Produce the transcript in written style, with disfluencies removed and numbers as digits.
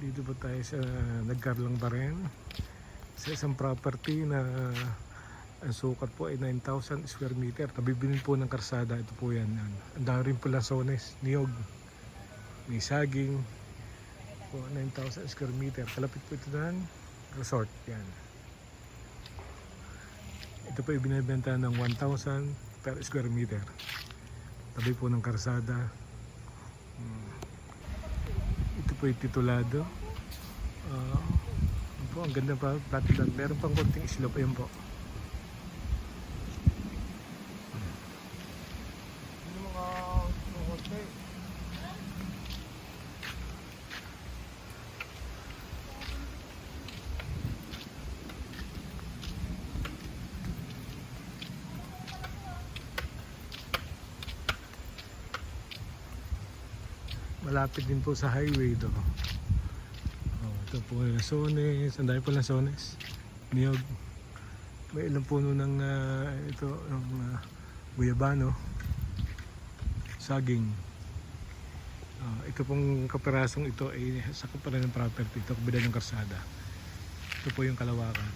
Dito po tayo sa Nagkarlang pa rin sa isang property na ang sukat po ay 9,000 square meter. Tabi-bilin po ng karsada. Ito po yan. Ang dami rin po lansones, niyog, may saging po, 9,000 square meter. Kalapit po ito ng resort. Yan. Ito po ay binibenta ng 1,000 per square meter. Tabi po ng karsada. Ito po ay titulado. Po, ang ganda pa, platinum. Meron pang konting slope. Ayan po. Malapit din po sa highway ito. Ito po yung lansones. Ang dami po lansones. Niyog. May ilang puno ng ito ng guyabano. Saging. Ito pong kaperasong ito ay sa kapalan ng property. Ito kabila ng karsada. Ito po yung kalawakan.